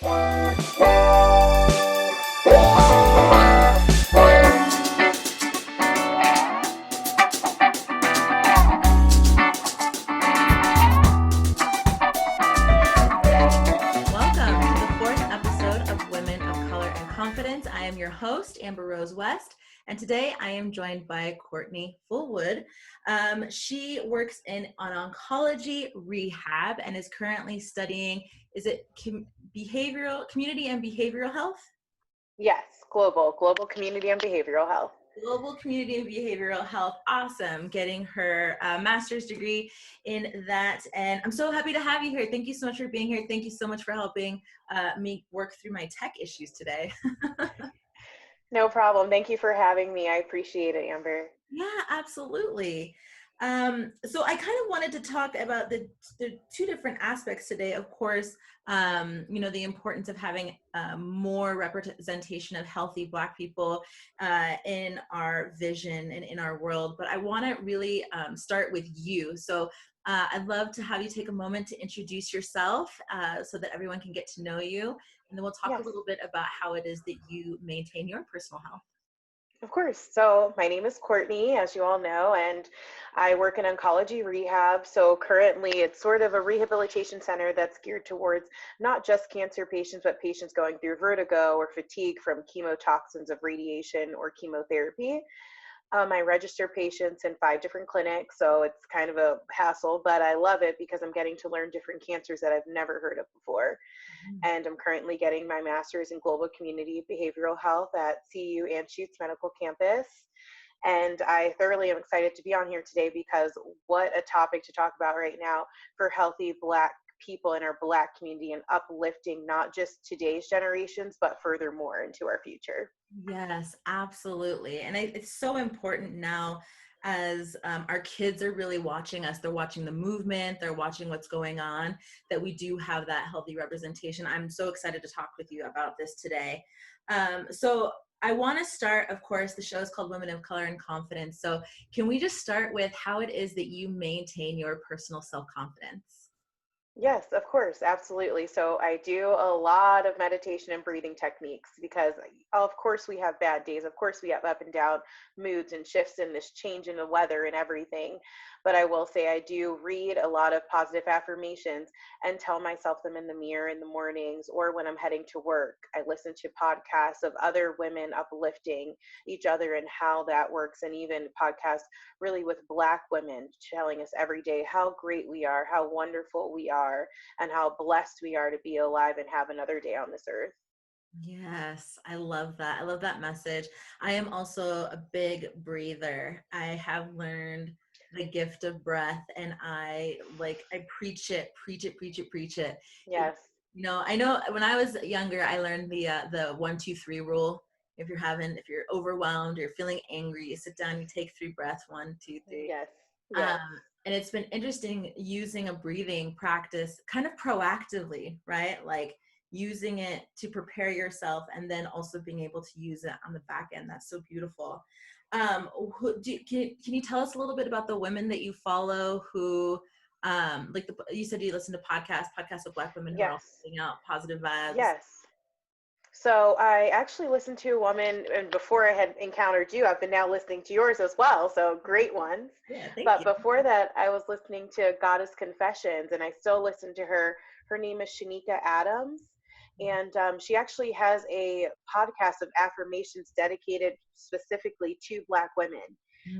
I am your host, Amber Rose West, and today I am joined by Courtney Fullwood. She works in oncology rehab and is currently studying, community and behavioral health? Yes, global community and behavioral health. Global community and behavioral health. Awesome. Getting her master's degree in that. And I'm so happy to have you here. Thank you so much for being here. Thank you so much for helping me work through my tech issues today. No problem. Thank you for having me. I appreciate it, Amber. Yeah, absolutely. So I kind of wanted to talk about the two different aspects today. Of course, the importance of having more representation of healthy Black people in our vision and in our world. But I want to really start with you. So I'd love to have you take a moment to introduce yourself so that everyone can get to know you. And then we'll talk a little bit about how it is that you maintain your personal health. Of course. So my name is Courtney, as you all know, and I work in oncology rehab. So currently it's sort of a rehabilitation center that's geared towards not just cancer patients, but patients going through vertigo or fatigue from chemotoxins of radiation or chemotherapy. I register patients in 5 different clinics, so it's kind of a hassle, but I love it because I'm getting to learn different cancers that I've never heard of before. And I'm currently getting my master's in global community behavioral health at CU Anschutz Medical Campus. And I thoroughly am excited to be on here today because what a topic to talk about right now for healthy Black people in our Black community and uplifting not just today's generations, but furthermore into our future. Yes, absolutely. And it's so important now as our kids are really watching us. They're watching the movement, they're watching what's going on, that we do have that healthy representation. I'm so excited to talk with you about this today. So I want to start, of course, the show is called Women of Color and Confidence. So can we just start with how it is that you maintain your personal self-confidence? Yes, of course, absolutely. So I do a lot of meditation and breathing techniques because, of course, we have bad days. Of course, we have up and down moods and shifts and this change in the weather and everything. But I will say I do read a lot of positive affirmations and tell myself them in the mirror in the mornings or when I'm heading to work. I listen to podcasts of other women uplifting each other and how that works, and even podcasts really with Black women telling us every day how great we are, how wonderful we are, and how blessed we are to be alive and have another day on this earth. Yes, I love that. I love that message. I am also a big breather. I have learned the gift of breath, and I preach it. Yes. I know when I was younger, I learned the 1-2-3 rule. If you're overwhelmed, you're feeling angry, you sit down, you take 3 breaths, 1, 2, 3. Yes. Yes. And it's been interesting using a breathing practice kind of proactively, right? Like using it to prepare yourself and then also being able to use it on the back end. That's so beautiful. Can you tell us a little bit about the women that you follow who, you said you listen to podcasts of Black women who are all Yes. putting out positive vibes? Yes. So I actually listened to a woman, and before I had encountered you, I've been now listening to yours as well. So great ones. Yeah, thank But you. before that, I was listening to Goddess Confessions, and I still listen to her. Her name is Shanika Adams, and she actually has a podcast of affirmations dedicated specifically to Black women.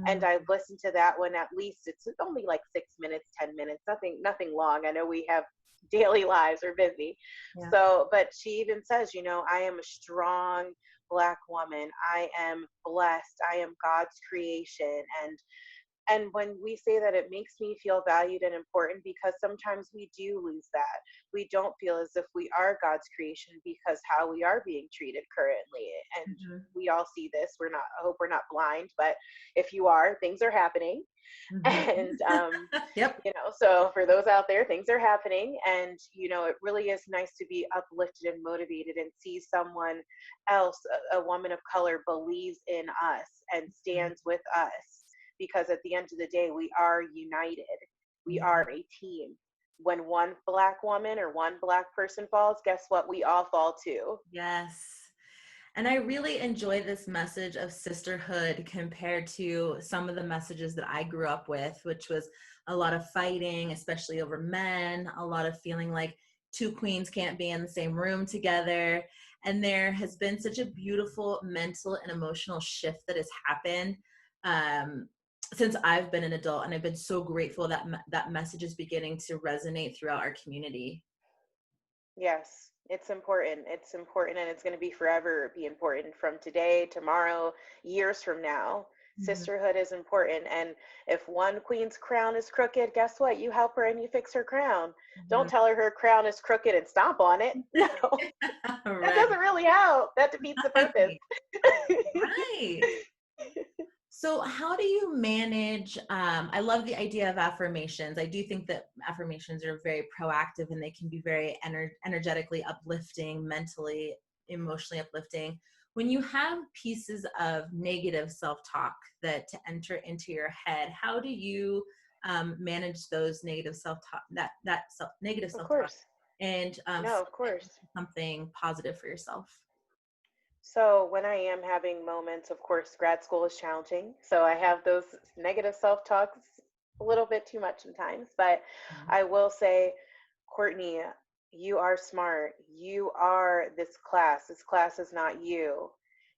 And I listened to that one at least. It's only like 6 minutes, 10 minutes, nothing long. I know we have daily lives, we're busy. Yeah. So, but she even says, I am a strong Black woman. I am blessed. I am God's creation. And when we say that, it makes me feel valued and important because sometimes we do lose that. We don't feel as if we are God's creation because how we are being treated currently. And we all see this. I hope we're not blind, but if you are, things are happening. And, yep. So for those out there, things are happening. And, it really is nice to be uplifted and motivated and see someone else, a woman of color, believes in us and stands with us. Because at the end of the day, we are united. We are a team. when one Black woman or one Black person falls, guess what? We all fall too. Yes. And I really enjoy this message of sisterhood compared to some of the messages that I grew up with, which was a lot of fighting, especially over men, a lot of feeling like two queens can't be in the same room together. And there has been such a beautiful mental and emotional shift that has happened um, since I've been an adult. And I've been so grateful that that message is beginning to resonate throughout our community. Yes, it's important. It's important, and it's going to be forever be important from today, tomorrow, years from now. Mhm. Sisterhood is important. And if one queen's crown is crooked, guess what? You help her and you fix her crown. Don't Mhm. tell her crown is crooked and stomp on it. No, that Right. doesn't really help. That defeats the purpose. Right. So, how do you manage? I love the idea of affirmations. I do think that affirmations are very proactive and they can be very energetically uplifting, mentally, emotionally uplifting. When you have pieces of negative self talk that to enter into your head, how do you manage those negative self talk, negative Of self talk, course. and No, flip of it course. into something positive for yourself? So when I am having moments, of course, grad school is challenging. So I have those negative self-talks a little bit too much sometimes. But Mhm. I will say, Courtney, you are smart. You are this class. This class is not you.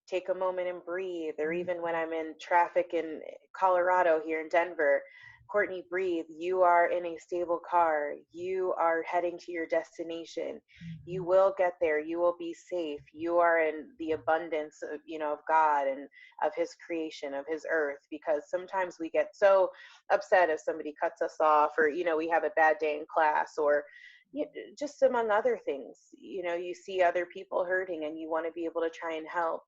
Take a moment and breathe. Or even when I'm in traffic in Colorado here in Denver, Courtney, breathe. You are in a stable car. You are heading to your destination. You Mhm. will get there. You will be safe. You are in the abundance of, of God and of his creation, of his earth, because sometimes we get so upset if somebody cuts us off, or we have a bad day in class, or just among other things. You see other people hurting and you want to be able to try and help,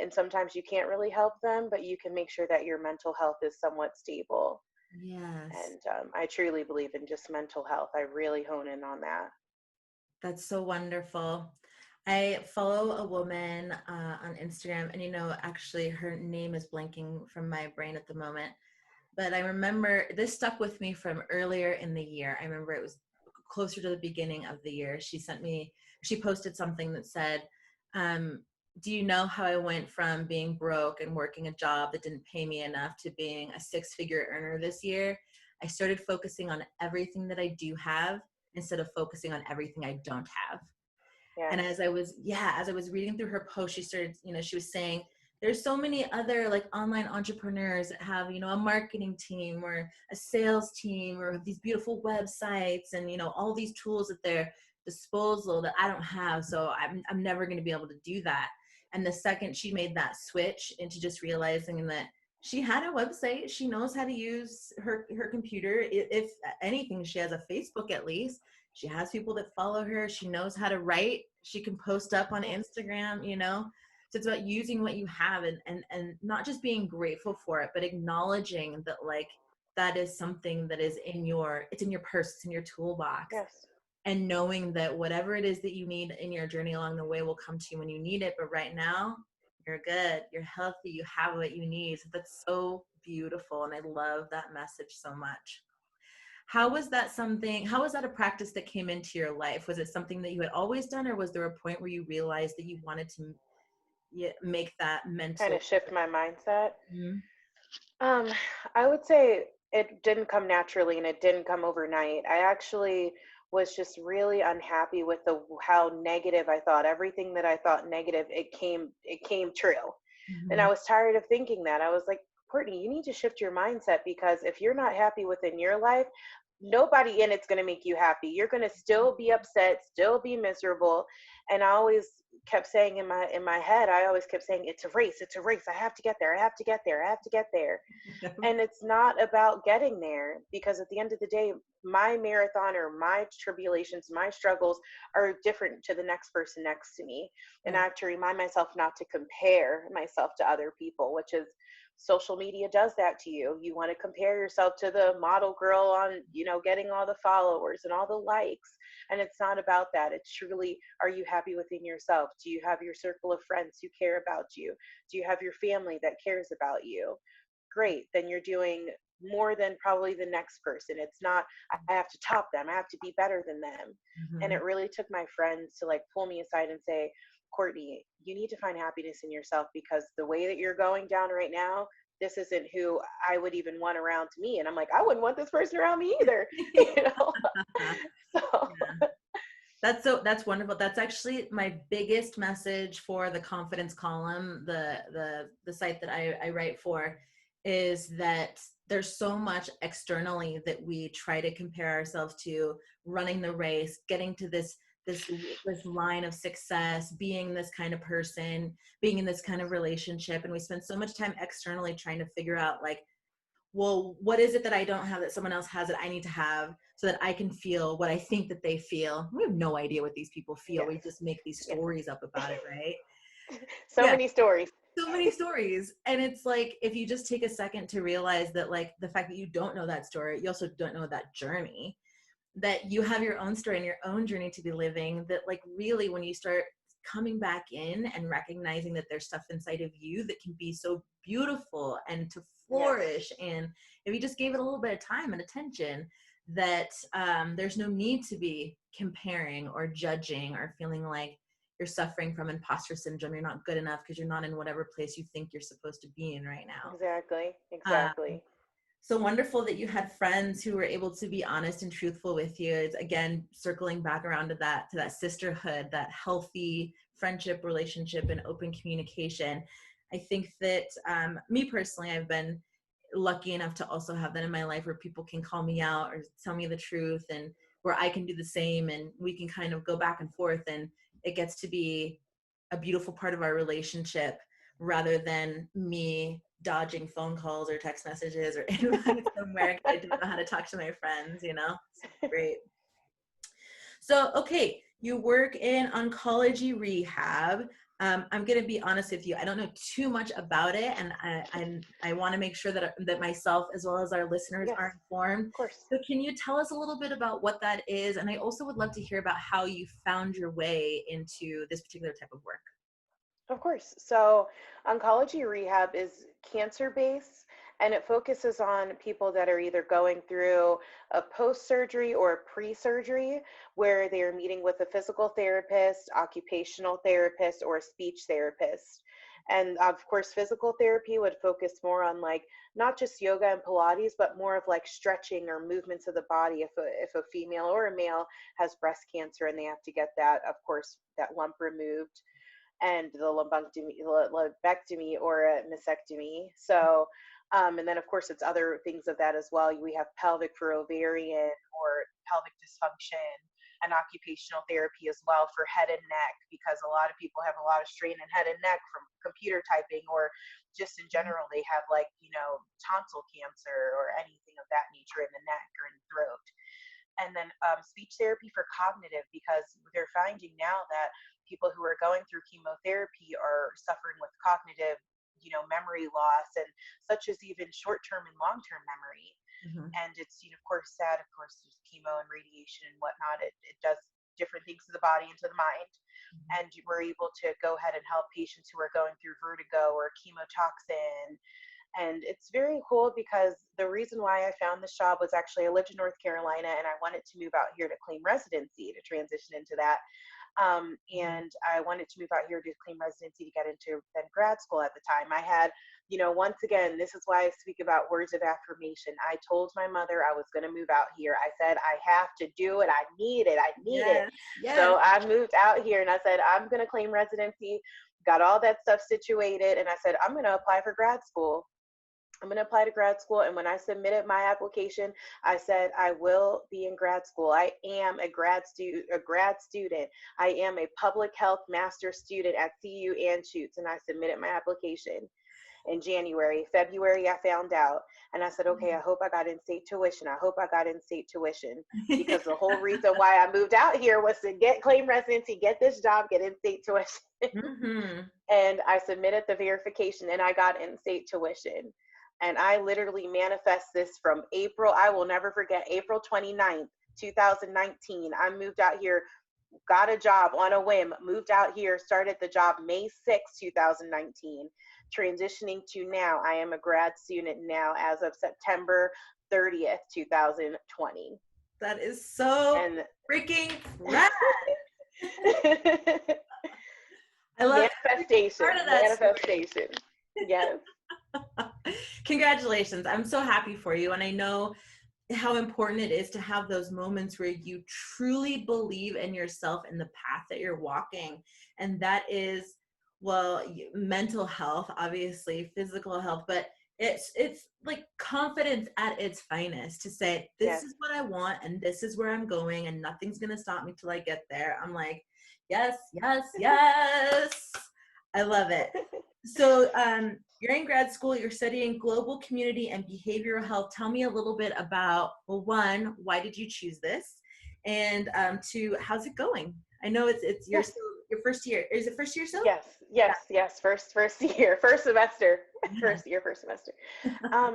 and sometimes you can't really help them, but you can make sure that your mental health is somewhat stable. Yes. And I truly believe in just mental health. I really hone in on that. That's so wonderful. I follow a woman on Instagram, and actually, her name is blanking from my brain at the moment. But I remember this stuck with me from earlier in the year. I remember it was closer to the beginning of the year. She posted something that said, um, "Do you know how I went from being broke and working a job that didn't pay me enough to being a six-figure earner this year? I started focusing on everything that I do have instead of focusing on everything I don't have." And Yes. as I was reading through her post, she started, she was saying there's so many other like online entrepreneurs that have, a marketing team or a sales team or these beautiful websites and, all these tools at their disposal that I don't have. So I'm never going to be able to do that. And the second she made that switch into just realizing that she had a website, she knows how to use her computer. If anything, she has a Facebook at least. She has people that follow her. She knows how to write. She can post up on Yes. Instagram. So it's about using what you have and not just being grateful for it, but acknowledging that like that is something that is it's in your purse, it's in your toolbox. Yes. And knowing that whatever it is that you need in your journey along the way will come to you when you need it. But right now, you're good, you're healthy, you have what you need. So that's so beautiful. And I love that message so much. How was that a practice that came into your life? Was it something that you had always done, or was there a point where you realized that you wanted to make that Kind mental of shift my mindset. Mhm. Um, I would say it didn't come naturally and it didn't come overnight. I actually was just really unhappy with the how negative I thought. Everything that I thought negative, it came true. And I Mhm. was tired of thinking that. I was like, Courtney, you need to shift your mindset, because if you're not happy within your life, nobody in it's going to make you happy. You're going to still be upset, still be miserable. And I always kept saying in my head, I always kept saying, it's a race, it's a race. I have to get there. I have to get there. I have to get there. And it's not about getting there, because at the end of the day, my marathon or my tribulations, my struggles are different to the next person next to me. And I Right. have to remind myself not to compare myself to other people, which is social media does that to you. You want to compare yourself to the model girl on, getting all the followers and all the likes. And it's not about that. It's truly, are you happy within yourself? Do you have your circle of friends who care about you? Do you have your family that cares about you? Great, then you're doing more than probably the next person. It's not, I have to top them, I have to be better than them. And Mm-hmm. it really took my friends to like pull me aside and say, Courtney, you need to find happiness in yourself, because the way that you're going down right now, this isn't who I would even want around me. And I'm like, I wouldn't want this person around me either. You know? So Yeah. That's wonderful. That's actually my biggest message for the confidence column, the site that I write for, is that there's so much externally that we try to compare ourselves to, running the race, getting to this line of success, being this kind of person, being in this kind of relationship, and we spend so much time externally trying to figure out, like, well, what is it that I don't have that someone else has that I need to have so that I can feel what I think that they feel? We have no idea what these people feel. yes, We just make these yes. stories up about it, right? So Yeah, many stories. so many stories. And it's like, if you just take a second to realize that, like, the fact that you don't know that story, you also don't know that journey, that you have your own story and your own journey to be living, that, like, really, when you start coming back in and recognizing that there's stuff inside of you that can be so beautiful and to Yes, flourish, and if you just gave it a little bit of time and attention, that there's no need to be comparing or judging or feeling like you're suffering from imposter syndrome, you're not good enough because you're not in whatever place you think you're supposed to be in right now. exactly, um, exactly. so wonderful that you had friends who were able to be honest and truthful with you. It's, again, circling back around to that sisterhood, that healthy friendship, relationship, and open communication. I think that me personally, I've been lucky enough to also have that in my life, where people can call me out or tell me the truth, and where I can do the same, and we can kind of go back and forth, and it gets to be a beautiful part of our relationship, rather than me dodging phone calls or text messages or inviting somewhere because I don't know how to talk to my friends, you know? So great. So, okay, you work in oncology rehab. I'm going to be honest with you. I don't know too much about it, and I want to make sure that myself as well as our listeners Yes, are informed. of course. So can you tell us a little bit about what that is? And I also would love to hear about how you found your way into this particular type of work. Of course. So, oncology rehab is cancer based, and it focuses on people that are either going through a post surgery or a pre surgery, where they are meeting with a physical therapist, occupational therapist, or a speech therapist. And of course, physical therapy would focus more on like not just yoga and Pilates, but more of like stretching or movements of the body. If a female or a male has breast cancer and they have to get that, of course, that lump removed, and the lumpectomy or a mastectomy. So, and then of course it's other things of that as well. We have pelvic for ovarian or pelvic dysfunction, and occupational therapy as well for head and neck, because a lot of people have a lot of strain in head and neck from computer typing, or just in general they have, like, tonsil cancer or anything of that nature in the neck or in the throat. And then speech therapy for cognitive, because they're finding now that people who are going through chemotherapy are suffering with cognitive, memory loss, and such as even short-term and long-term memory. Mm-hmm. And it's, of course, sad. Of course, there's chemo and radiation and whatnot. It does different things to the body and to the mind. And we're able to go ahead and help patients who are going through vertigo or chemotoxin. And it's very cool, because the reason why I found this job was, actually, I lived in North Carolina and I wanted to move out here to claim residency, to transition into that. And I wanted to move out here to claim residency to get into then grad school at the time. I had, once again, this is why I speak about words of affirmation. I told my mother I was going to move out here. I said, I have to do it. I need it. I need it. Yes, yes. So I moved out here and I said, I'm going to claim residency, got all that stuff situated. And I said, I'm going to apply for grad school. I'm going to apply to grad school. And when I submitted my application, I said, I will be in grad school. I am a grad student. I am a public health master's student at CU Anschutz. And I submitted my application in January. February, I found out. And I said, okay, I hope I got in-state tuition. I hope I got in-state tuition, because the whole reason why I moved out here was to claim residency, get this job, get in-state tuition. Mm-hmm. And I submitted the verification and I got in-state tuition. And I literally manifest this from April. I will never forget April 29th, 2019. I moved out here, got a job on a whim, moved out here, started the job May 6th, 2019. transitioning to now. I am a grad student now as of September 30th, 2020. That is so And freaking rad. I love manifestation, part of that manifestation. Yes. Congratulations. I'm so happy for you. And I know how important it is to have those moments where you truly believe in yourself and the path that you're walking. And that is, well, mental health, obviously, physical health, but it's like confidence at its finest to say, this Yes. is what I want and this is where I'm going and nothing's going to stop me till I get there. I'm like, yes, yes, yes. I love it. So you're in grad school, you're studying global community and behavioral health. Tell me a little bit about, well, one, why did you choose this? And two, how's it going? I know it's you're still your first year. Is it first year still? Yes. First year, first semester, first semester.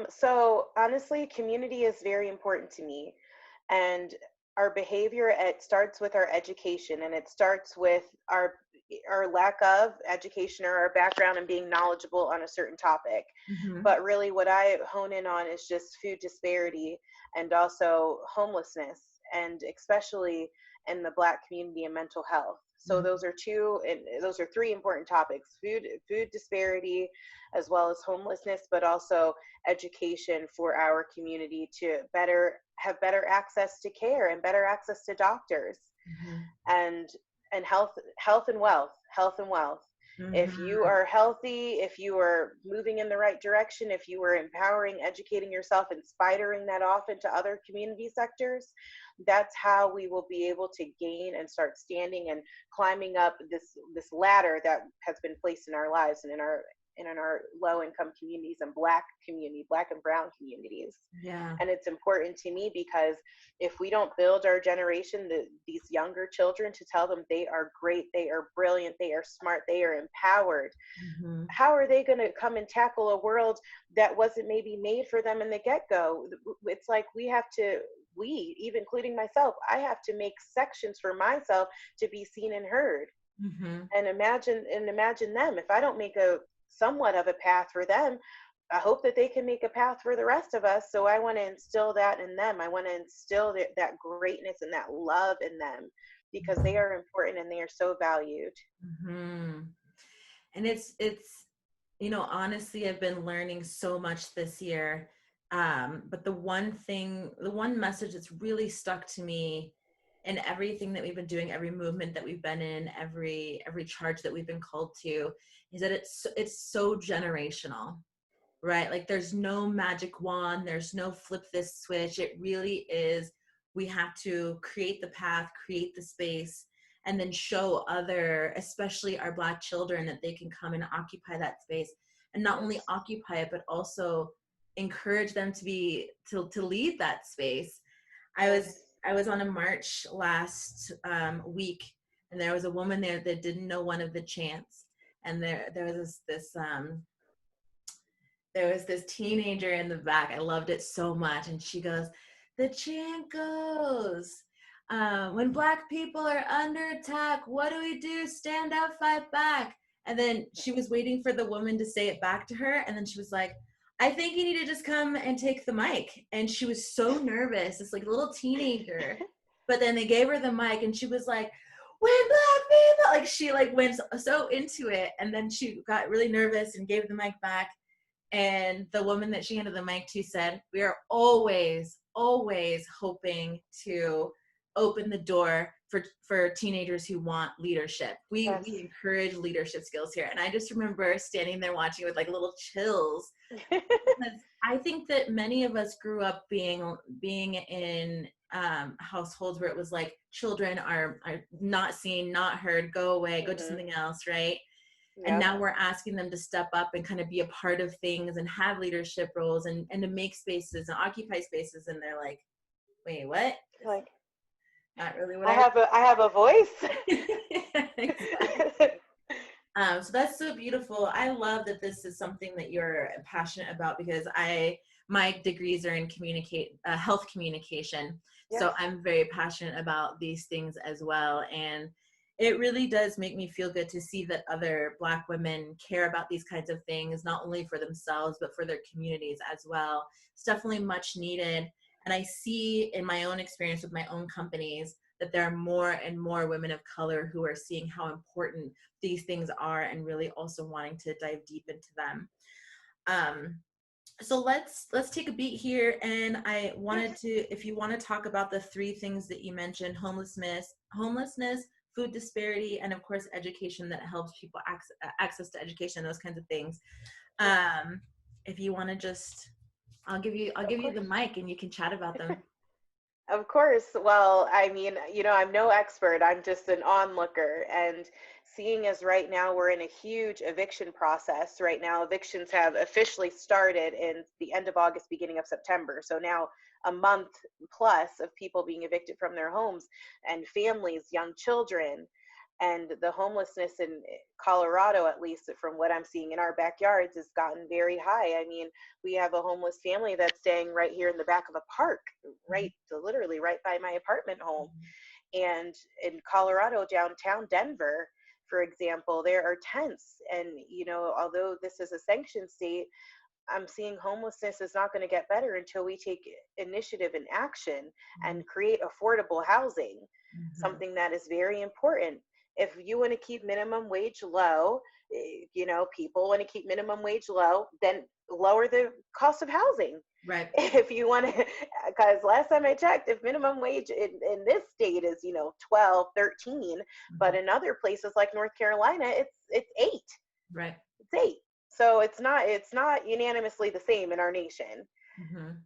So honestly, community is very important to me, and our behavior, it starts with our education, and it starts with our lack of education or our background and being knowledgeable on a certain topic. Mm-hmm. But really what I hone in on is just food disparity and also homelessness, and especially in the Black community and mental health. So Mm-hmm. those are three important topics: food disparity, as well as homelessness, but also education for our community to have better access to care and better access to doctors. Mm-hmm. And health and wealth. If you Mm-hmm. are healthy, if you are moving in the right direction, if you are empowering, educating yourself, and spidering that off into other community sectors, that's how we will be able to gain and start standing and climbing up this ladder that has been placed in our lives and in our low income communities and Black and brown communities. Yeah. And it's important to me because if we don't build our generation, these younger children, to tell them they are great, they are brilliant, they are smart, they are empowered, Mm-hmm. how are they going to come and tackle a world that wasn't maybe made for them in the get-go? It's like even including myself, I have to make sections for myself to be seen and heard. Mm-hmm. And imagine them. If I don't make a somewhat of a path for them, I hope that they can make a path for the rest of us. So I want to instill that in them. I want to instill that greatness and that love in them, because they are important and they are so valued. Mm-hmm. And it's honestly, I've been learning so much this year. But the one message that's really stuck to me in everything that we've been doing, every movement that we've been in, every charge that we've been called to, is that it's so generational, right? Like there's no magic wand, there's no flip this switch. It really is, we have to create the path, create the space, and then show especially our Black children, that they can come and occupy that space, and not only occupy it, but also encourage them to lead that space. I was on a march last week, and there was a woman there that didn't know one of the chants, and there was this teenager in the back. I loved it so much. And she goes, the chant goes, when Black people are under attack, what do we do? Stand up, fight back. And then she was waiting for the woman to say it back to her. And then she was like, I think you need to just come and take the mic. And she was so nervous, this like little teenager. But then they gave her the mic and she was like, when Black people, like she like went so into it. And then she got really nervous and gave the mic back. And the woman that she handed the mic to said, we are always, always hoping to open the door for teenagers who want leadership. We encourage leadership skills here. And I just remember standing there watching with like little chills. Because I think that many of us grew up being in households where it was like children are not seen, not heard, go away, go do something else, right? Yep. And now we're asking them to step up and kind of be a part of things and have leadership roles and to make spaces and occupy spaces. And they're like, wait, what? Like, not really what I have a voice. Exactly. So that's so beautiful. I love that this is something that you're passionate about, because my degrees are in health communication. Yes. So I'm very passionate about these things as well. And it really does make me feel good to see that other Black women care about these kinds of things, not only for themselves, but for their communities as well. It's definitely much needed. And I see in my own experience with my own companies that there are more and more women of color who are seeing how important these things are and really also wanting to dive deep into them. Um, so let's take a beat here, and I wanted to, if you want to talk about the three things that you mentioned: homelessness, food disparity, and of course education that helps people access to education, those kinds of things. If you want to just, I'll give you the mic and you can chat about them. Of course. Well, I mean, I'm no expert. I'm just an onlooker. And seeing as right now we're in a huge eviction process, right now evictions have officially started in the end of August, beginning of September. So now a month plus of people being evicted from their homes, and families, young children, and the homelessness in Colorado, at least from what I'm seeing in our backyards, has gotten very high. I mean, we have a homeless family that's staying right here in the back of a park, literally right by my apartment home. And in Colorado, downtown Denver, for example, there are tents. And, although this is a sanctioned state, I'm seeing homelessness is not going to get better until we take initiative and action and create affordable housing, something that is very important. If you want to keep minimum wage low, people want to keep minimum wage low, then lower the cost of housing. Right. If you want to, because last time I checked, if minimum wage in this state is, 12, 13, but in other places like North Carolina, it's 8. Right. It's 8. So it's not unanimously the same in our nation.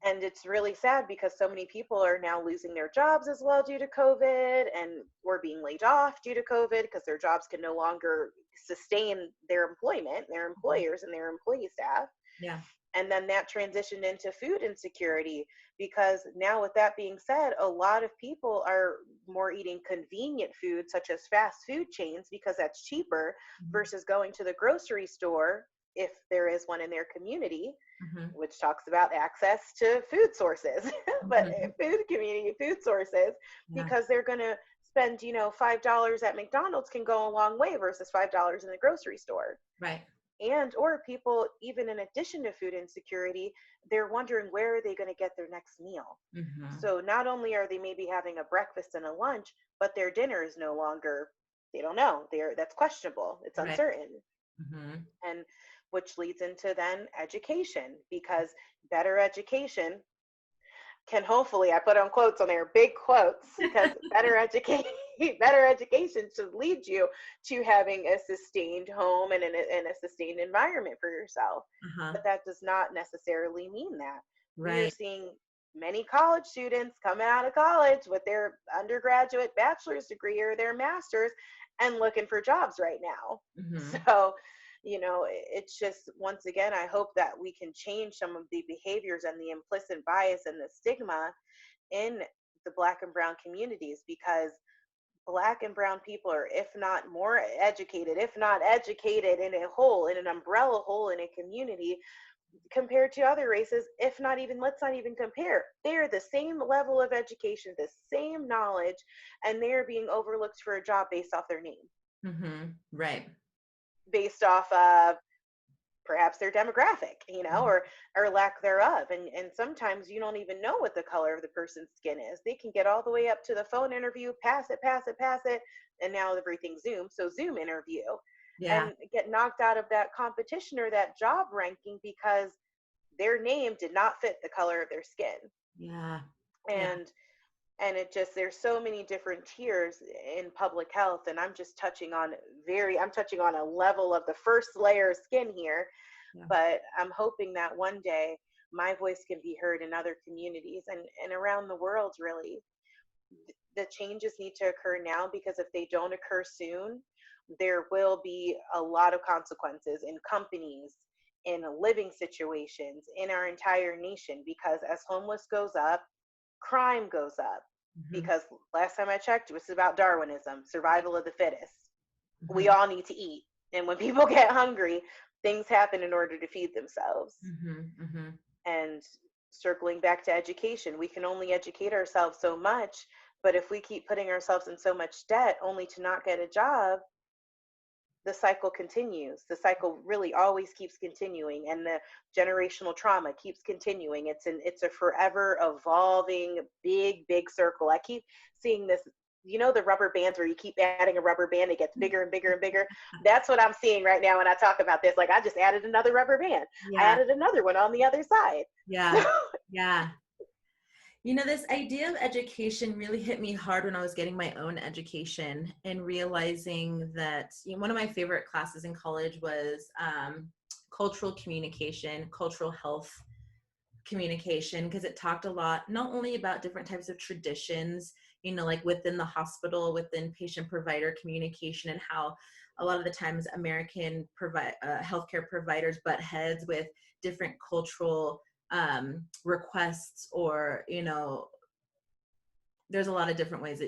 And it's really sad because so many people are now losing their jobs as well due to COVID, and or being laid off due to COVID because their jobs can no longer sustain their employment, their employers and their employee staff. Yeah. And then that transitioned into food insecurity, because now, with that being said, a lot of people are more eating convenient food such as fast food chains because that's cheaper versus going to the grocery store, if there is one in their community, which talks about access to food sources, but food sources, because they're going to spend, $5 at McDonald's can go a long way versus $5 in the grocery store. Right. And or people, even in addition to food insecurity, they're wondering where are they going to get their next meal. So not only are they maybe having a breakfast and a lunch, but their dinner is no longer, they don't know, that's questionable, it's uncertain. And which leads into then education, because better education can hopefully, I put on quotes on there, big quotes, because better education should lead you to having a sustained home and a sustained environment for yourself. But that does not necessarily mean that. We're seeing many college students coming out of college with their undergraduate bachelor's degree or their master's and looking for jobs right now. So, it's just, once again, I hope that we can change some of the behaviors and the implicit bias and the stigma in the Black and Brown communities, because Black and Brown people are, if not more educated, if not educated in an umbrella hole in a community compared to other races, if not even, let's not even compare. They're the same level of education, the same knowledge, and they're being overlooked for a job based off their name. Right. Based off of perhaps their demographic, or lack thereof. And sometimes you don't even know what the color of the person's skin is. They can get all the way up to the phone interview, pass it, and now everything's Zoom. So Zoom interview. And get knocked out of that competition or that job ranking because their name did not fit the color of their skin. And it just, there's so many different tiers in public health, and I'm touching on a level of the first layer of skin here. But I'm hoping that one day my voice can be heard in other communities and around the world. Really, the changes need to occur now, because if they don't occur soon, there will be a lot of consequences in companies, in living situations, in our entire nation, because as homeless goes up, crime goes up. Because last time I checked, it was about Darwinism, survival of the fittest. We all need to eat. And when people get hungry, things happen in order to feed themselves. And circling back to education, we can only educate ourselves so much But if we keep putting ourselves in so much debt only to not get a job, the cycle continues. The cycle really always keeps continuing, and the generational trauma keeps continuing. It's a forever evolving big circle. I keep seeing this, the rubber bands where you keep adding a rubber band, it gets bigger and bigger and bigger. That's what I'm seeing right now when I talk about this. Like, I just added another rubber band. I Yeah. added another one on the other side. Yeah. Yeah. This idea of education really hit me hard when I was getting my own education and realizing that one of my favorite classes in college was cultural communication, cultural health communication, because it talked a lot, not only about different types of traditions, like within the hospital, within patient provider communication, and how a lot of the times American healthcare providers butt heads with different cultural requests, or there's a lot of different ways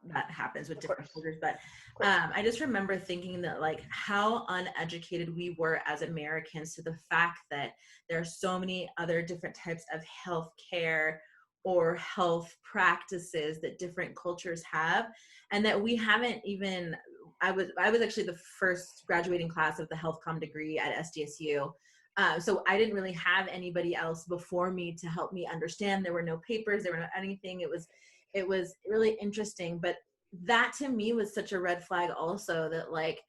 that happens with different cultures. But I just remember thinking that, like, how uneducated we were as Americans to the fact that there are so many other different types of healthcare or health practices that different cultures have, and that we haven't even. I was actually the first graduating class of the health comm degree at SDSU. So I didn't really have anybody else before me to help me understand. There were no papers, there were no anything. It was really interesting, but that to me was such a red flag also, that like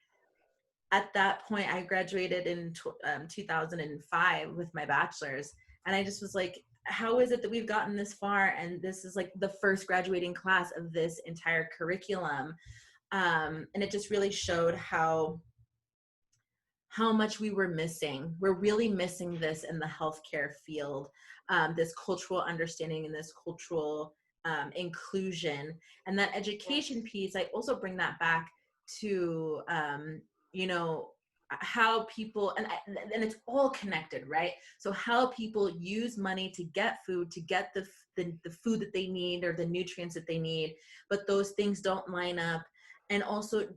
at that point I graduated in 2005 with my bachelor's, and I just was like, how is it that we've gotten this far and this is like the first graduating class of this entire curriculum? And it just really showed how much we were missing. We're really missing this in the healthcare field, this cultural understanding and this cultural inclusion. And that education piece, I also bring that back to, how people, and it's all connected, right? So how people use money to get food, to get the food that they need or the nutrients that they need, but those things don't line up. And also,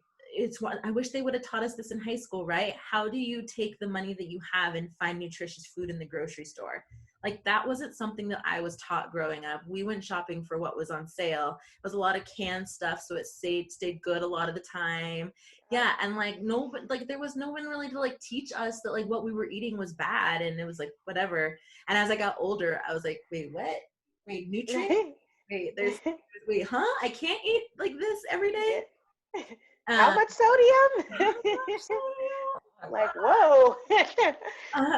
I wish they would have taught us this in high school, right? How do you take the money that you have and find nutritious food in the grocery store? Like, that wasn't something that I was taught growing up. We went shopping for what was on sale. It was a lot of canned stuff, so it stayed good a lot of the time. Yeah, and there was no one really to like teach us that like what we were eating was bad, and it was like whatever. And as I got older, I was like, wait, what? Wait, nutrients? Wait, huh? I can't eat like this every day? How much sodium? Like, whoa.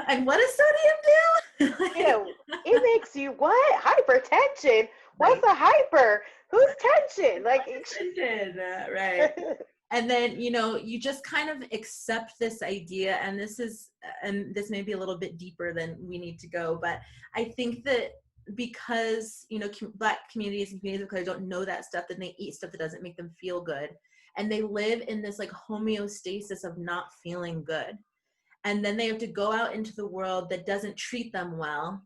And what does sodium do? It makes you what? Hypertension? What's a hyper? Who's tension? Like, tension, right. And then, you just kind of accept this idea, and this may be a little bit deeper than we need to go, but I think that because, Black communities and communities of color don't know that stuff, then they eat stuff that doesn't make them feel good. And they live in this like homeostasis of not feeling good. And then they have to go out into the world that doesn't treat them well.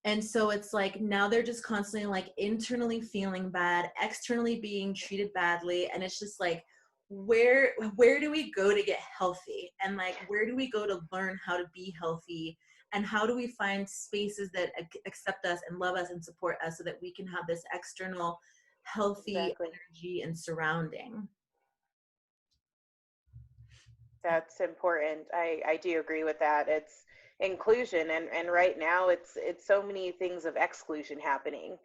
And so it's like, now they're just constantly like internally feeling bad, externally being treated badly. And it's just like, where do we go to get healthy? And like, where do we go to learn how to be healthy? And how do we find spaces that accept us and love us and support us so that we can have this external healthy energy and surrounding? That's important. I do agree with that. It's inclusion, and right now it's so many things of exclusion happening,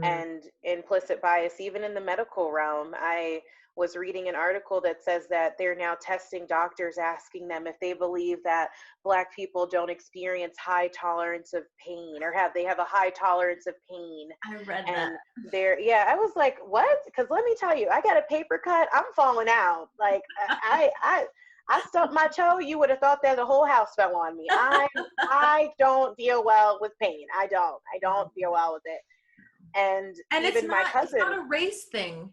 and implicit bias even in the medical realm. I was reading an article that says that they're now testing doctors, asking them if they believe that Black people don't experience high tolerance of pain, or they have a high tolerance of pain. I read and that. I was like, what? Because let me tell you, I got a paper cut, I'm falling out. Like, I stubbed my toe, you would have thought that the whole house fell on me. I don't deal well with pain. I don't deal well with it. And even my cousin. It's not a race thing.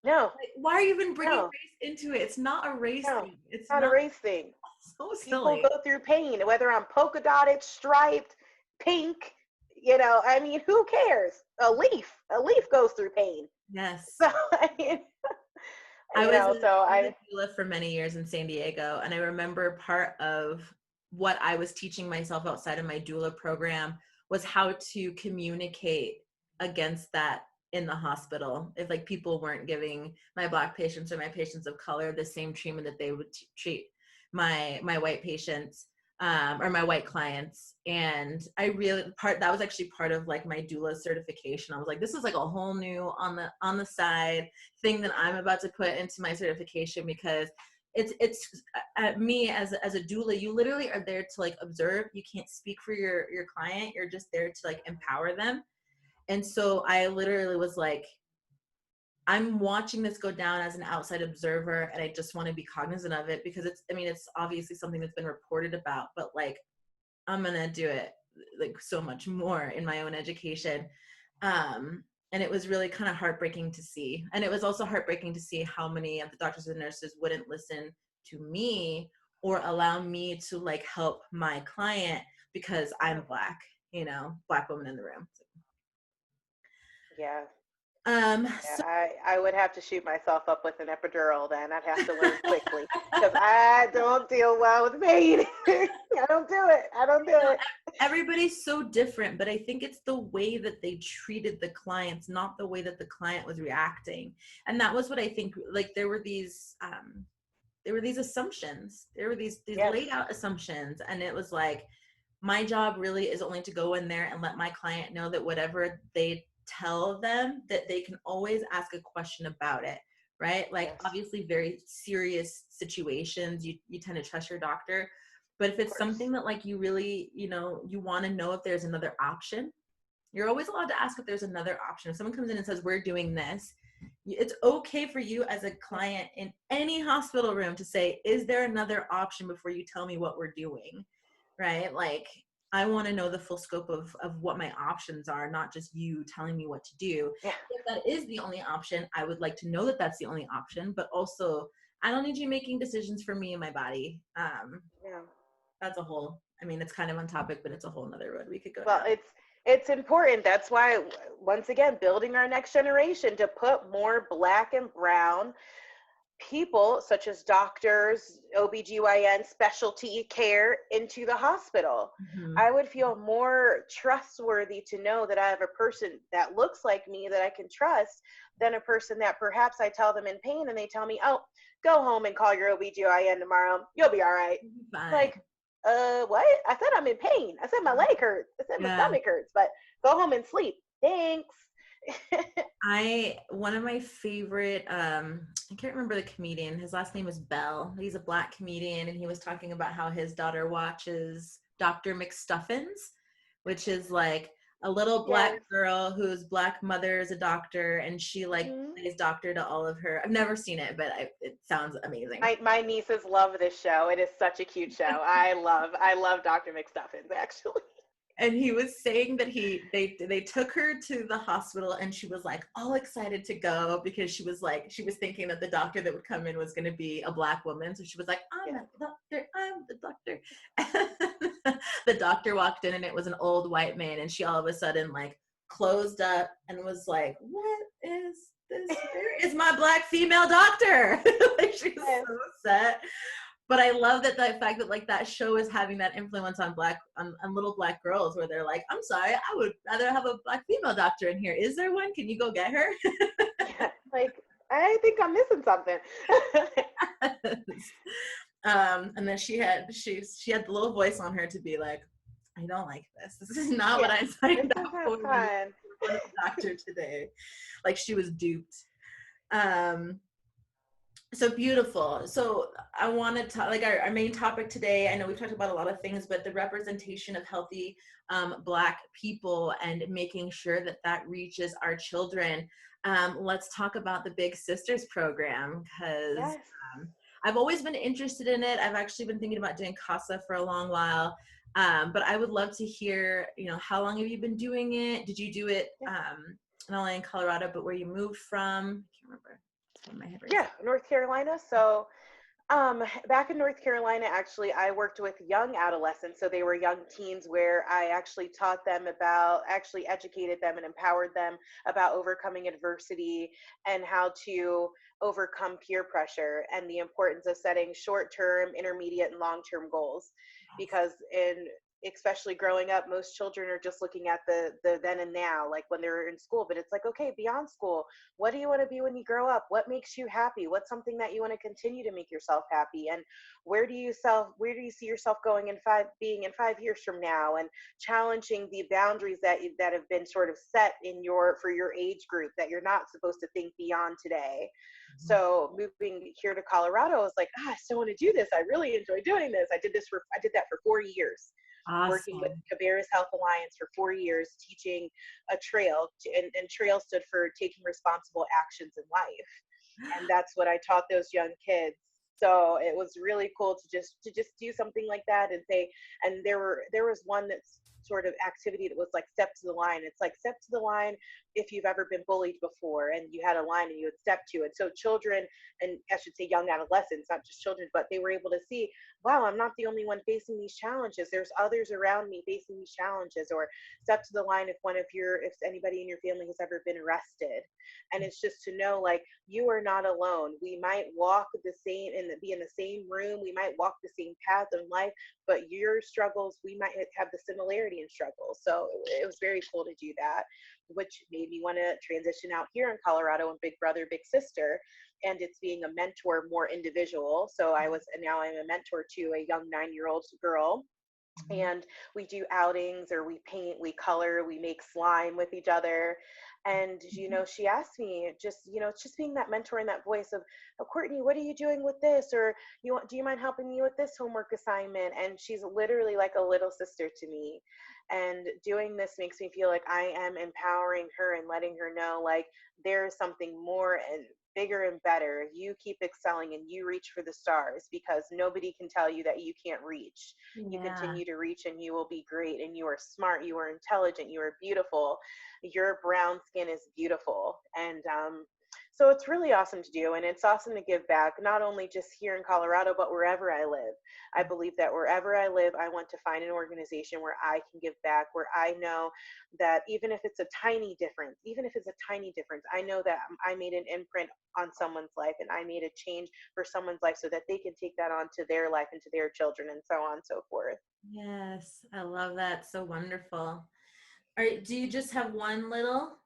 No. Like, why are you even bringing race into it? It's not a race thing. It's not a race thing. So silly. People go through pain, whether I'm polka dotted, striped, pink, I mean, who cares? A leaf goes through pain. Yes. So, I mean, I was a doula for many years in San Diego, and I remember part of what I was teaching myself outside of my doula program was how to communicate against that in the hospital if like people weren't giving my Black patients or my patients of color the same treatment that they would treat my white patients, or my white clients. And I really that was actually part of like my doula certification. I was like, this is like a whole new on the side thing that I'm about to put into my certification, because it's me as a doula, you literally are there to like observe. You can't speak for your client. You're just there to like empower them. And so I literally was like, I'm watching this go down as an outside observer, and I just want to be cognizant of it, because it's obviously something that's been reported about, but like, I'm going to do it like so much more in my own education. And it was really kind of heartbreaking to see. And it was also heartbreaking to see how many of the doctors and nurses wouldn't listen to me or allow me to like help my client because I'm Black, Black woman in the room. Yeah. So I would have to shoot myself up with an epidural then. I'd have to learn quickly because I don't deal well with pain. I don't do it. Everybody's so different, but I think it's the way that they treated the clients, not the way that the client was reacting. And that was what I think, like there were these assumptions. There were these Yes. laid out assumptions. And it was like, my job really is only to go in there and let my client know that whatever they tell them, that they can always ask a question about it, right? Like, Yes. obviously very serious situations, you tend to trust your doctor. But if it's something that like you really, you want to know if there's another option, you're always allowed to ask if there's another option. If someone comes in and says, we're doing this, it's okay for you as a client in any hospital room to say, is there another option before you tell me what we're doing, right? Like, I want to know the full scope of what my options are, not just you telling me what to do. Yeah. If that is the only option, I would like to know that that's the only option, but also I don't need you making decisions for me and my body. Yeah. That's a whole, it's kind of on topic, but it's a whole nother road we could go Well, down. it's important. That's why, once again, building our next generation to put more Black and brown people, such as doctors, OBGYN, specialty care, into the hospital. Mm-hmm. I would feel more trustworthy to know that I have a person that looks like me that I can trust than a person that perhaps I tell them in pain and they tell me, oh, go home and call your OBGYN tomorrow. You'll be all right. Fine. Like, what? I said I'm in pain. I said my leg hurts. I said my stomach hurts, but go home and sleep. Thanks. One of my favorite, I can't remember the comedian. His last name is Bell. He's a Black comedian, and he was talking about how his daughter watches Dr. McStuffins, which is like a little Black girl whose Black mother is a doctor, and she like plays doctor to all of her. I've never seen it, but it sounds amazing. My nieces love this show. It is such a cute show. I love Dr. McStuffins, actually. And he was saying that they took her to the hospital, and she was like all excited to go because she was thinking that the doctor that would come in was going to be a Black woman. So she was like, I'm the doctor. The doctor walked in, and it was an old white man, and she all of a sudden like closed up and was like, what is this? Where is my Black female doctor? Like, she was so upset. But I love that the fact that like that show is having that influence on little Black girls, where they're like, I'm sorry, I would rather have a Black female doctor in here. Is there one? Can you go get her? Yeah, like, I think I'm missing something. And then she had the little voice on her to be like, I don't like this. This is not what I signed up for. For the doctor today. Like, she was duped. So beautiful. So I want to talk, like, our main topic today, I know we've talked about a lot of things, but the representation of healthy Black people and making sure that that reaches our children. Let's talk about the Big Sisters program, because I've always been interested in it. I've actually been thinking about doing CASA for a long while. But I would love to hear, how long have you been doing it? Did you do it not only in Colorado, but where you moved from? I can't remember. North Carolina. So back in North Carolina, actually, I worked with young adolescents. So they were young teens, where I actually taught them actually educated them and empowered them about overcoming adversity and how to overcome peer pressure and the importance of setting short-term, intermediate, and long-term goals. Because in especially growing up, most children are just looking at the then and now, like when they're in school. But it's like, okay, beyond school, what do you want to be when you grow up? What makes you happy? What's something that you want to continue to make yourself happy? And where do you see yourself going in being in 5 years from now? And challenging the boundaries that have been sort of set in for your age group, that you're not supposed to think beyond today. So moving here to Colorado, I was like, I still want to do this. I really enjoy doing this. I did that for 4 years, working with Awesome. Cabarrus Health Alliance for 4 years, teaching a trail, and trail stood for taking responsible actions in life. And that's what I taught those young kids. So it was really cool to just do something like that and say, and there was one that's sort of activity that was like step to the line. It's like step to the line if you've ever been bullied before and you had a line and you would step to it. So children, and I should say young adolescents, not just children, but they were able to see, wow, I'm not the only one facing these challenges. There's others around me facing these challenges. Or step to the line if if anybody in your family has ever been arrested. And it's just to know, like, you are not alone. We might walk the same and be in the same room. We might walk the same path in life, but your struggles, we might have the similarity in struggles. So it was very cool to do that, which made me want to transition out here in Colorado and big brother, big sister. And it's being a mentor more individual. So now I'm a mentor to a young 9-year-old girl. And we do outings, or we paint, we color, we make slime with each other. And she asked me, it's just being that mentor and that voice of, oh, Courtney, what are you doing with this? Or do you mind helping me with this homework assignment? And she's literally like a little sister to me. And doing this makes me feel like I am empowering her and letting her know, like, there is something more and bigger and better. You keep excelling and you reach for the stars, because nobody can tell you that you can't reach. You continue to reach and you will be great. And you are smart, you are intelligent, you are beautiful. Your brown skin is beautiful. And so it's really awesome to do. And it's awesome to give back, not only just here in Colorado, but wherever I live. I believe that wherever I live, I want to find an organization where I can give back, where I know that even if it's a tiny difference, I know that I made an imprint on someone's life, and I made a change for someone's life, so that they can take that on to their life and to their children, and so on and so forth. Yes, I love that. So wonderful. Do you just have one little?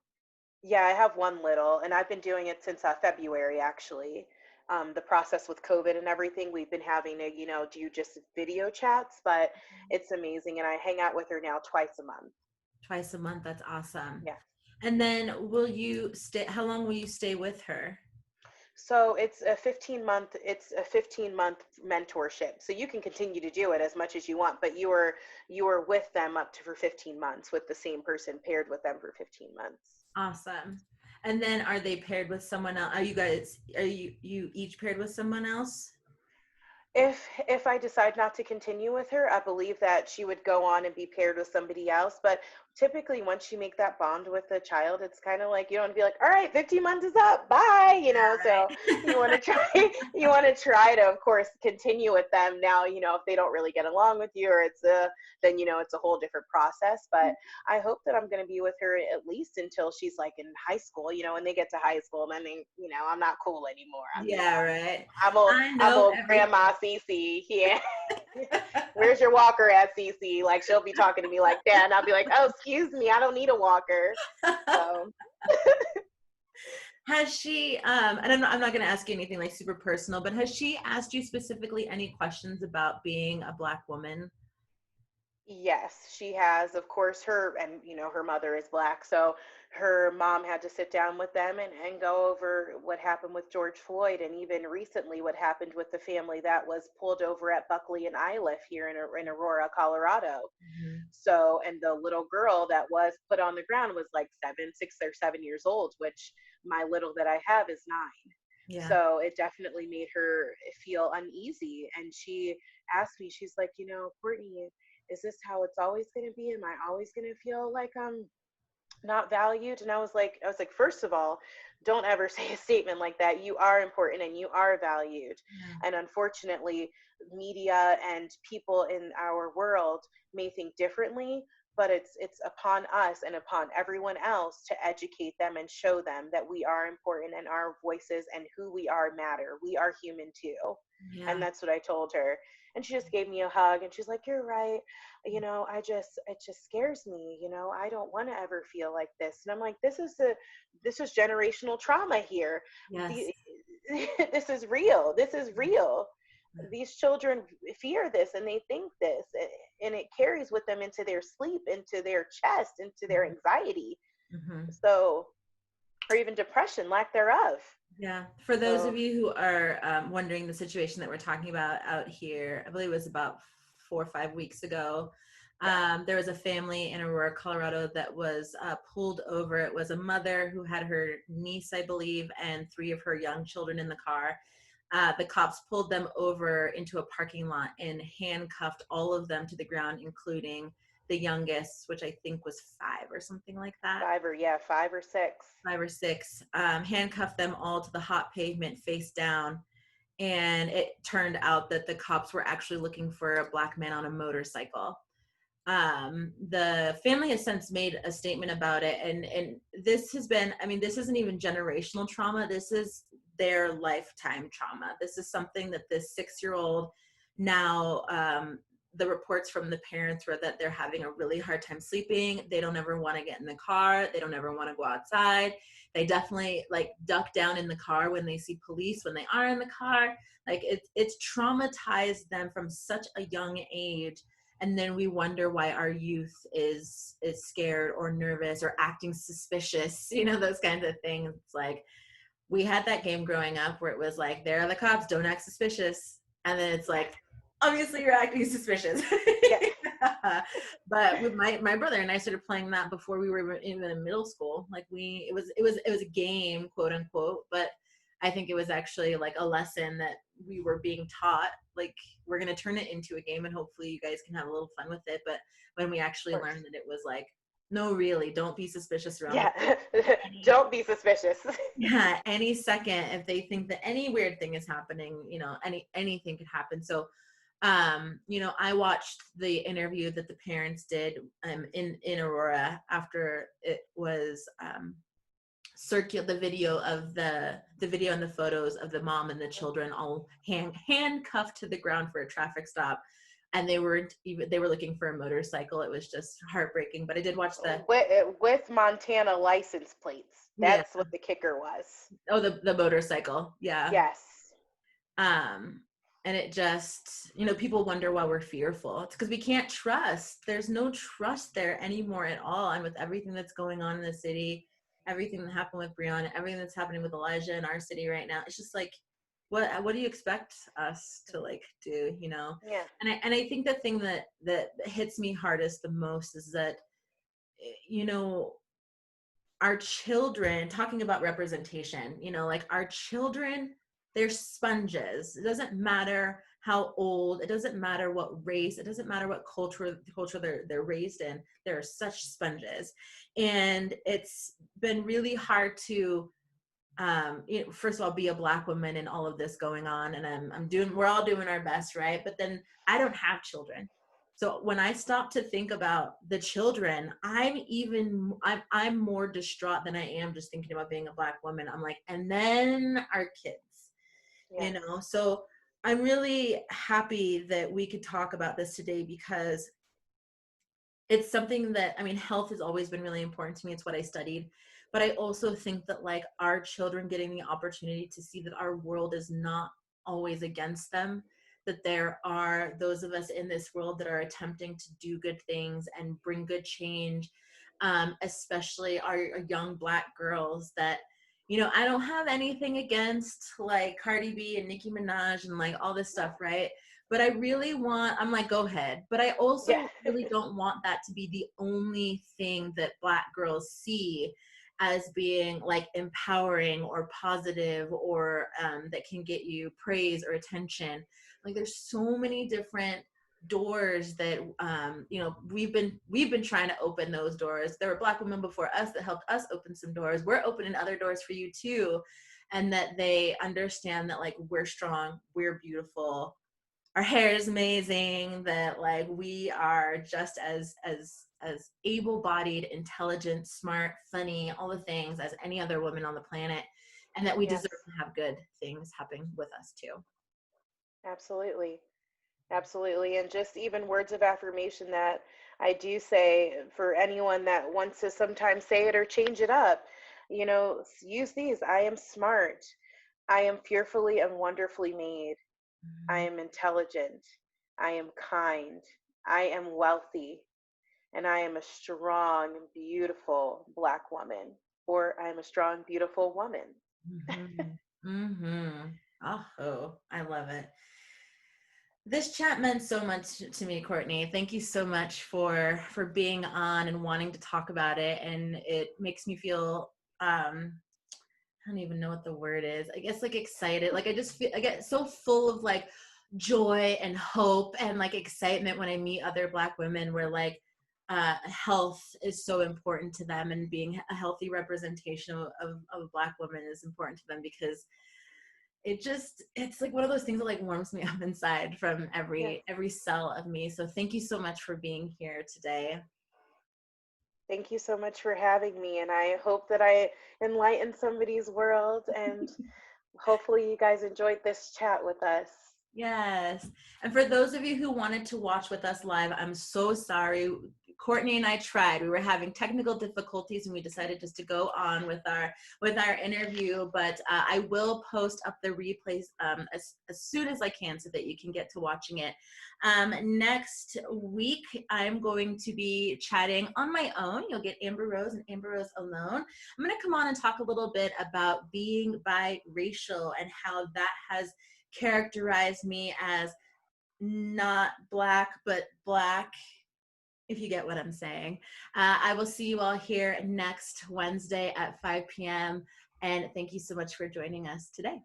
Yeah, I have one little, and I've been doing it since February, actually. The process with COVID and everything, we've been having to, do just video chats, but it's amazing. And I hang out with her now twice a month. Twice a month. That's awesome. Yeah. And then how long will you stay with her? So it's a 15-month mentorship. So you can continue to do it as much as you want, but you are with them for 15 months, with the same person paired with them for 15 months. Awesome. And then are they paired with someone else? Are you each paired with someone else? If I decide not to continue with her, I believe that she would go on and be paired with somebody else. But typically, once you make that bond with the child, it's kind of like, you don't want to be like, all right, 15 months is up, bye, So you want to try to, of course, continue with them. Now, if they don't really get along with you, or then it's a whole different process. But I hope that I'm going to be with her at least until she's like in high school. When they get to high school, then I'm not cool anymore. Right. I'm old grandma Cece. Yeah. Where's your walker at, Cece? Like, she'll be talking to me like that, and I'll be like, oh, excuse me, I don't need a walker. So. Has she, and I'm not going to ask you anything like super personal, but has she asked you specifically any questions about being a Black woman? Yes, she has. Of course, her mother is Black, so her mom had to sit down with them and go over what happened with George Floyd, and even recently what happened with the family that was pulled over at Buckley and Iliff here in Aurora, Colorado. Mm-hmm. So, and the little girl that was put on the ground was like 6 or 7 years old, which my little that I have is 9. Yeah. So it definitely made her feel uneasy. And she asked me, she's like, Courtney, is this how it's always going to be? Am I always going to feel like I'm not valued? And I was like, first of all, don't ever say a statement like that. You are important and you are valued. Yeah. And unfortunately, media and people in our world may think differently, but it's upon us and upon everyone else to educate them and show them that we are important and our voices and who we are matter. We are human too. And Yeah. that's what I told her. And she just gave me a hug and she's like, "You're right. It just scares me. I don't want to ever feel like this." And I'm like, this is generational trauma here. Yes. The, this is real. This is real. These children fear this and they think this, and it carries with them into their sleep, into their chest, into their anxiety. Mm-hmm. So, or even depression, lack thereof. Yeah. For those So, of you who are wondering the situation that we're talking about out here, I believe it was about 4 or 5 weeks ago. yeah, There was a family in Aurora, Colorado that was pulled over. It was a mother who had her niece, I believe, and 3 of her young children in the car. The cops pulled them over into a parking lot and handcuffed all of them to the ground, including the youngest, which I think was 5 or something like that. 5 or 6. 5 or 6, handcuffed them all to the hot pavement face down. And it turned out that the cops were actually looking for a Black man on a motorcycle. The family has since made a statement about it. And this has been, I mean, this isn't even generational trauma. This is their lifetime trauma. This is something that this 6-year-old now, the reports from the parents were that they're having a really hard time sleeping. They don't ever want to get in the car. They don't ever want to go outside. They definitely like duck down in the car when they see police, when they are in the car. Like it's traumatized them from such a young age. And then we wonder why our youth is scared or nervous or acting suspicious, those kinds of things. It's like we had that game growing up where it was like, there are the cops, don't act suspicious. And then it's like, obviously you're acting suspicious. Yeah. But with my brother and I started playing that before we were even in middle school. Like it was a game, quote unquote, but I think it was actually like a lesson that we were being taught. Like we're gonna turn it into a game and hopefully you guys can have a little fun with it. But when we actually Of course. learned that it was like, no, really, don't be suspicious around Yeah. any Don't be suspicious. yeah, any second if they think that any weird thing is happening, anything could happen. So I watched the interview that the parents did in Aurora after it was the video of the video and the photos of the mom and the children all handcuffed to the ground for a traffic stop, and they were looking for a motorcycle. It was just heartbreaking. But I did watch the with Montana license plates. yeah That's what the kicker was. the motorcycle, yeah. Yes. um and it just, people wonder why we're fearful. It's because we can't trust. There's no trust there anymore at all. And with everything that's going on in the city, everything that happened with Breonna, everything that's happening with Elijah in our city right now, it's just like, what do you expect us to like do, Yeah. and I think the thing that hits me hardest the most is that, you know our children, talking about representation, like our children, they're sponges. It doesn't matter how old, it doesn't matter what race, it doesn't matter what culture they're raised in. They're such sponges. And it's been really hard to first of all, be a Black woman and all of this going on. And we're all doing our best, right? But then I don't have children. So when I stop to think about the children, I'm more distraught than I am just thinking about being a Black woman. I'm like, and then our kids, Yes. So I'm really happy that we could talk about this today, because it's something that, I mean, health has always been really important to me. It's what I studied. But I also think that like our children getting the opportunity to see that our world is not always against them, that there are those of us in this world that are attempting to do good things and bring good change, especially our young Black girls that, I don't have anything against like Cardi B and Nicki Minaj and like all this stuff, right? But I'm like, go ahead. But I Yeah. also really don't want that to be the only thing that Black girls see as being like empowering or positive, or that can get you praise or attention. Like there's so many different doors that we've been trying to open those doors. There were Black women before us that helped us open some doors. We're opening other doors for you too. And that they understand that like we're strong, we're beautiful, our hair is amazing, that like we are just as able-bodied, intelligent, smart, funny, all the things as any other woman on the planet, and that we Yes. deserve to have good things happen with us too. Absolutely. Absolutely. And just even words of affirmation that I do say for anyone that wants to sometimes say it or change it up, use these. I am smart. I am fearfully and wonderfully made. I Mhm. am intelligent. I am kind. I am wealthy. And I am a strong, beautiful Black woman. Or I am a strong, beautiful woman. Mhm. Mhm. Oh, I love it. This chat meant so much to me, Courtney. Thank you so much for being on and wanting to talk about it. And it makes me feel I don't even know what the word is. I guess like excited. Like I just feel I get so full of like joy and hope and like excitement when I meet other Black women where like health is so important to them, and being a healthy representation of Black women is important to them, because it's like one of those things that like warms me up inside from Yes. every cell of me. So thank you so much for being here today. Thank you so much for having me. And I hope that I enlightened somebody's world. And hopefully, you guys enjoyed this chat with us. Yes. And for those of you who wanted to watch with us live, I'm so sorry. Courtney and I tried. We were having technical difficulties, and we decided just to go on with our interview. But I will post up the replays as soon as I can, so that you can get to watching it. Next week, I'm going to be chatting on my own. You'll get Amber Rose and Amber Rose alone. I'm going to come on and talk a little bit about being biracial and how that has characterized me as not Black, but Black, if you get what I'm saying. I will see you all here next Wednesday at 5 p.m. And thank you so much for joining us today.